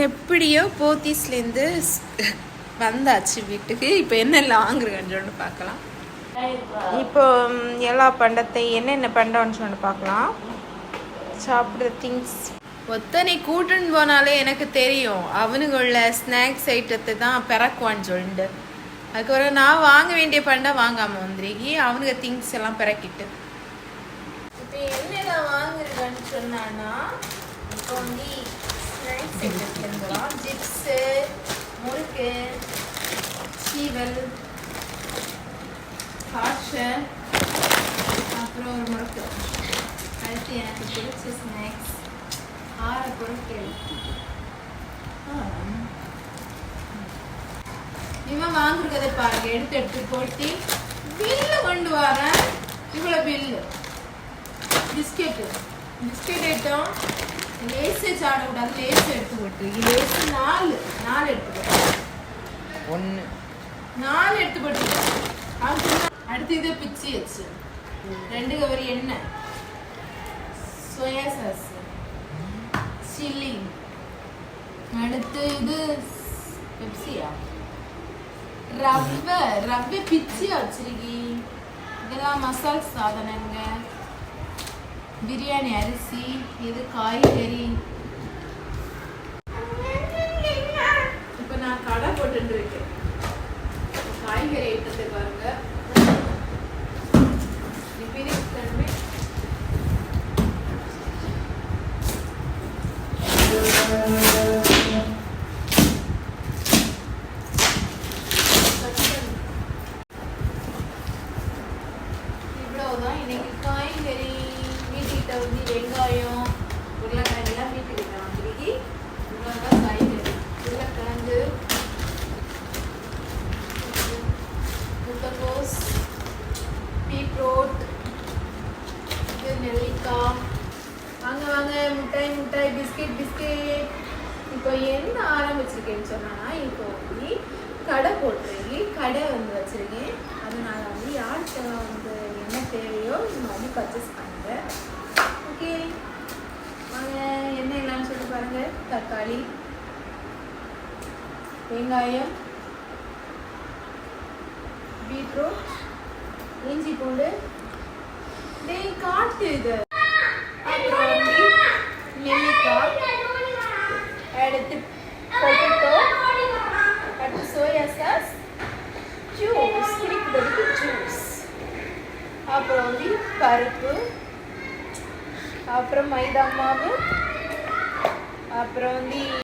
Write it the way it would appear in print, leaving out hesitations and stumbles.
எப்படியோ போத்தீஸ்லேருந்து வந்தாச்சு வீட்டுக்கு. இப்போ என்னெல்லாம் வாங்குறேன்னு பார்க்கலாம். இப்போ எல்லா பண்டத்தை என்னென்ன பண்டம்னு சொல்லி பார்க்கலாம். சாப்பிட்ற திங்ஸ் ஒத்தனை கூட்டுன்னு போனாலே எனக்கு தெரியும் அவனுக்குள்ள ஸ்நாக்ஸ் ஐட்டத்தை தான் பிறக்குவான்னு சொல்லிட்டு. அதுக்கப்புறம் நான் வாங்க வேண்டிய பண்டம் வாங்காமல் வந்துருக்கி அவனுக்கு திங்ஸ் எல்லாம் பிறக்கிட்டு. இப்போ என்னெல்லாம் வாங்குறேன்னு சொன்னான்னா இப்போ வந்து ஸ்நாக்ஸ் ஐட்டத்துலாம் ஜிப்ஸு, முறுக்கு, சீவல், காஷை, அப்புறம் ஒரு முறுக்கு. அடுத்து எனக்கு பிடிச்ச ஸ்நாக்ஸ் 6 பொருட்கள். இவன் வாங்குறதை பாருங்க, எடுத்து போட்டு பில்லு கொண்டு வரேன். இவ்வளோ பில்லு. பிஸ்கெட் ஐட்டம், லேஸு சாடக்கூடாது, லேஸ் எடுத்து போட்டு லேஸு 4 எடுத்து போட்டு 4 எடுத்து போட்டு. அடுத்து இதை பிச்சு வச்சு 2 கவர் எண்ணெய், சோயா சாஸ், சில்லி. அடுத்து இது பெப்சியா, ரவை பிச்சியா வச்சிருக்கி. இதெல்லாம் மசால் சாதனங்க. பிரியாணி அரிசி, இது காய்கறி. இப்போ நான் கடை போட்டு இருக்கேன். காய்கறி ஐட்டத்தை பாருங்க. இவ்வளவுதான் இன்னைக்கு காய்கறி. வீட்டுக்கிட்ட வந்து வெங்காயம், உருளைக்கிழங்குலாம் வீட்டுக்கிட்ட வந்துருக்கி. இவ்வளோதான் காய்கறி. உருளைக்கிழங்கு, முட்டைக்கோஸ், பீட்ரூட், இது நெல்லிக்காய். வாங்க முட்டாய், பிஸ்கெட். இப்போ என்ன ஆரம்பிச்சிருக்கேன்னு சொன்னா, இப்போ வந்து கடை போட்டிருக்கேன். கடை வந்து வச்சிருக்கேன். அதனால வந்து யாருக்கு வந்து என்ன தேவையோ நம்ம வந்து பர்ச்சேஸ் பண்ணுங்க. ஓகே, வாங்க என்ன இல்லைன்னு சொல்லி பாருங்க. தக்காளி, வெங்காயம், பீட்ரூட், இஞ்சி பூண்டு, காட்டு இது, அப்புறம் வந்து நெல்லிக்காய், அடுத்து பொட்டேட்டோ, அடுத்து சோயா சாஸ், ஜூஸ் குடிக்கிறதுக்கு ஜூஸ், அப்புறம் வந்து பருப்பு, அப்புறம் மைதா மாவு, அப்புறம் வந்து